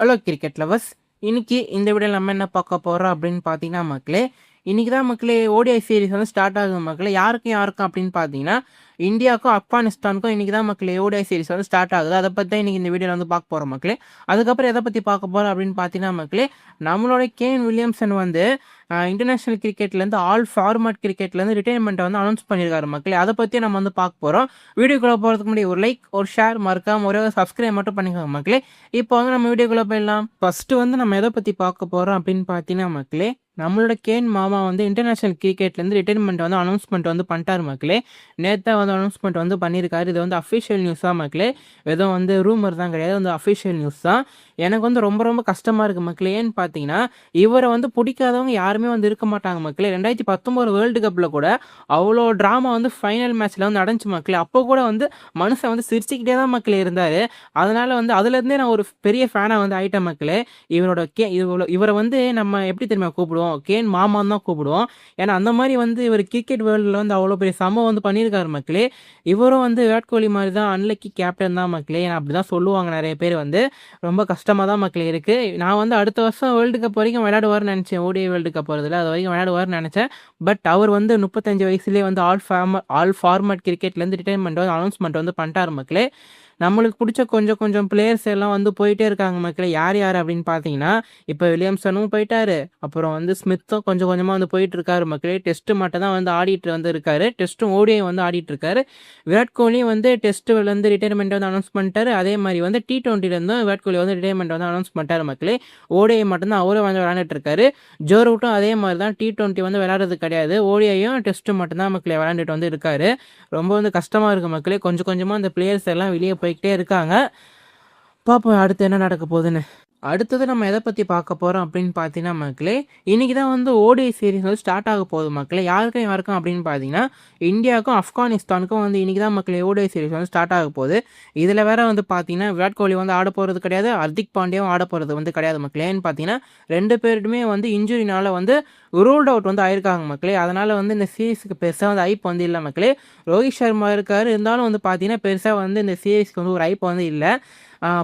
Hello cricket lovers. இன்னைக்கு இந்த வீடியோவில் நம்ம என்ன பார்க்க போகிறோம் அப்படின்னு பார்த்தீங்கன்னா மக்களே, இன்னைக்கு தான் மக்களே ஓடிஐ சீரிஸ் வந்து ஸ்டார்ட் ஆகுது மக்களே. யாருக்கும் அப்படின்னு பார்த்தீங்கன்னா இந்தியாவுக்கும் ஆப்கானிஸ்தானுக்கும் இன்னைக்கு தான் மக்களே ஓடிஐ சீரிஸ் வந்து ஸ்டார்ட் ஆகுது. அதை பற்றி தான் இன்னைக்கு இந்த வீடியோவில் வந்து பார்க்க போகிறோம் மக்களே. அதுக்கப்புறம் எதை பற்றி பார்க்க போகிறோம் அப்படின்னு பார்த்தீங்கன்னா மக்களே, நம்மளோட கேன் வில்லியம்சன் வந்து இன்டர்நேஷனல் கிரிக்கெட்லேருந்து ஆல் ஃபார்மேட் கிரிக்கெட்லேருந்து ரிட்டைர்மெண்ட்டை வந்து அனௌன்ஸ் பண்ணியிருக்காரு மக்களே. அதை பற்றி நம்ம வந்து பார்க்க போகிறோம். வீடியோக்குள்ளே போகிறதுக்கு முன்னாடி ஒரு லைக் ஒரு ஷேர் மறக்காம ஒரே ஒரு சப்ஸ்கிரைப் மட்டும் பண்ணிக்கோங்க மக்களே. இப்போ வந்து நம்ம வீடியோக்குள்ளே போயிடலாம். ஃபஸ்ட்டு வந்து நம்ம எதை பற்றி பார்க்க போகிறோம் அப்படின்னு பார்த்தீங்கன்னா மக்களே, நம்மளோட கேன் மாமா வந்து இன்டர்நேஷனல் கிரிக்கெட்லேருந்து ரிட்டைர்மெண்ட் வந்து அனௌன்ஸ்மெண்ட் வந்து பண்ணிட்டார் மக்களே. நேற்று வந்து அனௌன்ஸ்மெண்ட் வந்து பண்ணியிருக்காரு. இது வந்து அஃபிஷியல் நியூஸ் தான் மக்களே, எதுவும் வந்து ரூமர் தான் கிடையாது, வந்து அஃபிஷியல் நியூஸ் தான். எனக்கு வந்து ரொம்ப ரொம்ப கஷ்டமாக இருக்குது மக்களே. ஏன்னு பார்த்தீங்கன்னா இவரை வந்து பிடிக்காதவங்க யாருமே வந்து இருக்க மாட்டாங்க மக்களே. 2019 வேர்ல்டு கப்பில் கூட அவ்வளோ ட்ராமா வந்து ஃபைனல் மேட்ச்சில் வந்து நடந்துச்சு மக்களே. அப்போ கூட வந்து மனுஷன் வந்து சிரிச்சுக்கிட்டே தான் மக்களே இருந்தார். அதனால் வந்து அதுலேருந்தே நான் ஒரு பெரிய ஃபேனாக வந்து ஆகிட்டேன் மக்களே. இவரை வந்து நம்ம எப்படி தெரியுமா கூப்பிடுவோம், கேன் மாமான்னு தான் கூப்பிடுவோம். ஏன்னா அந்த மாதிரி வந்து இவர் கிரிக்கெட் வேர்ல்டில் வந்து அவ்வளோ பெரிய சம்பவம் வந்து பண்ணியிருக்காரு மக்களே. இவரும் வந்து விராட் கோலி மாதிரி தான் அன்லக்கி கேப்டன் தான் மக்களே. அப்படி தான் சொல்லுவாங்க நிறைய பேர். வந்து ரொம்ப கஷ்டமாக தான் மக்களே இருக்குது. நான் வந்து அடுத்த வருஷம் வேர்ல்டு கப் வரைக்கும் விளையாடுவார்னு நினச்சேன். ஓடிஐ வேர்ல்டு கப் வருதுல, அது வரைக்கும் விளையாடுவார்னு நினச்சேன். பட் அவர் வந்து 35 வயசுலேயே வந்து ஆல் ஃபார்மேட் கிரிக்கெட்லேருந்து ரிட்டைர்மெண்ட் வந்து அனௌன்ஸ்மெண்ட் வந்து பண்ணிட்டார் மக்களே. நம்மளுக்கு பிடிச்ச கொஞ்சம் கொஞ்சம் பிளேயர்ஸ் எல்லாம் வந்து போயிட்டே இருக்காங்க மக்களே. யார் அப்படின்னு பார்த்தீங்கன்னா, இப்போ வில்லியம்சனும் போயிட்டாரு. அப்புறம் வந்து ஸ்மித்தும் கொஞ்சம் கொஞ்சமாக வந்து போயிட்டு இருக்காரு மக்களே. டெஸ்ட்டு மட்டும் தான் வந்து ஆடிட்டு வந்து இருக்காரு. டெஸ்ட்டும் ஓடிஐ வந்து ஆடிட்டு இருக்காரு. விராட் கோலியும் வந்து டெஸ்ட்லேருந்து ரிட்டைர்மெண்ட் வந்து அனௌன்ஸ் பண்ணிட்டாரு. அதே மாதிரி வந்து T20லேருந்தும் விராட் கோலி வந்து ரிட்டைர்மெண்ட் வந்து அனௌன்ஸ் பண்ணிட்டாரு மக்களே. ஓடிஐ மட்டும்தான் அவரும் வந்து விளையாண்டுட்டு இருக்காரு. ஜோ ரூட்டும் அதே மாதிரி தான் T20 வந்து விளையாடுறது கிடையாது. ஓடிஐயும் டெஸ்ட்டும் மட்டும்தான் மக்களே விளையாண்டுட்டு வந்து இருக்காரு. ரொம்ப வந்து கஷ்டமாக இருக்குது மக்களே. கொஞ்சம் கொஞ்சமாக அந்த பிளேயர்ஸ் எல்லாம் வெளியே போய்கிட்டே இருக்காங்க. பார்ப்போம் அடுத்து என்ன நடக்க போகுதுன்னு. அடுத்தது நம்ம எதை பற்றி பார்க்க போகிறோம் அப்படின்னு பார்த்தீங்கன்னா மக்களே, இன்றைக்கி தான் வந்து ஓடிஐ சீரிஸ் வந்து ஸ்டார்ட் ஆக போகுது மக்களே. யாருக்கும் அப்படின்னு பார்த்தீங்கன்னா இந்தியாவுக்கும் ஆப்கானிஸ்தானுக்கும் வந்து இன்றைக்கி தான் மக்களே ஓடிஐ சீரிஸ் வந்து ஸ்டார்ட் ஆக போகுது. இதில் வேற வந்து பார்த்தீங்கன்னா விராட் கோலி வந்து ஆட போகிறது கிடையாது, ஹர்திக் பாண்டியாவும் ஆட போகிறது வந்து கிடையாது மக்களே. ஏன்னு பார்த்தீங்கன்னா 2 பேருமே வந்து இன்ஜுரினால வந்து ரூல்ட் அவுட் வந்து ஆயிருக்காங்க மக்களே. அதனால் வந்து இந்த சீரீஸுக்கு பெருசாக வந்து ஐப் வந்து இல்லை மக்களே. ரோஹித் சர்மா இருக்கார், இருந்தாலும் வந்து பார்த்தீங்கன்னா பெருசாக வந்து இந்த சீரீஸ்க்கு வந்து ஒரு ஐப் வந்து இல்லை.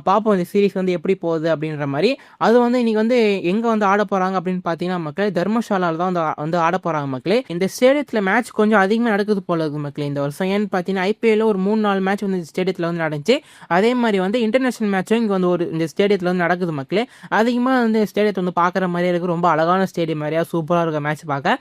பார்ப்போம் இந்த சீரிஸ் வந்து எப்படி போகுது அப்படின்ற மாதிரி. அது வந்து இன்றைக்கி வந்து எங்கே வந்து ஆட போகிறாங்க அப்படின்னு பார்த்தீங்கன்னா மக்களே, தர்மசாலாவில் தான் வந்து ஆட போகிறாங்க மக்களே. இந்த ஸ்டேடியத்தில் மேட்ச் கொஞ்சம் அதிகமாக நடக்குது போல இருக்குது மக்களே இந்த வருஷம். ஏன்னு பார்த்தீங்கன்னா ஐபிஎல்ல ஒரு 3-4 மேட்ச் வந்து இந்த ஸ்டேடியத்தில் வந்து நடந்துச்சு. அதே மாதிரி வந்து இன்டர்நேஷனல் மேட்சும் இங்கே வந்து இந்த ஸ்டேடியத்தில் வந்து நடக்குது மக்களே. அதிகமாக வந்து ஸ்டேடியத்தை வந்து பார்க்குற மாதிரியே இருக்குது. ரொம்ப அழகான ஸ்டேடியம் மாதிரியா சூப்பராக இருக்க மேட்ச் பார்க்க.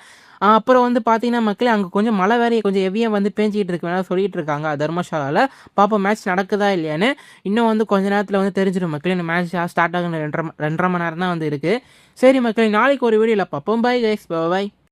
அப்புறம் வந்து பார்த்தீங்கன்னா மக்களே, அங்கே கொஞ்சம் மழை வேற கொஞ்சம் ஹெவியாக வந்து பேஞ்சிக்கிட்டு இருக்கு வேணா சொல்லிட்டு இருக்காங்க தர்மசாலாவில். பார்ப்போம் மேட்ச் நடக்குதா இல்லையான்னு. இன்னும் வந்து கொஞ்ச நேரத்தில் வந்து தெரிஞ்சிடும் மக்களே. இந்த மேட்ச் ஸ்டார்ட் ஆகுன 2.5 மணி நேரம் தான் வந்து இருக்குது. சரி மக்களே, நாளைக்கு ஒரு வீடியோவில் பார்ப்போம். Bye guys, by.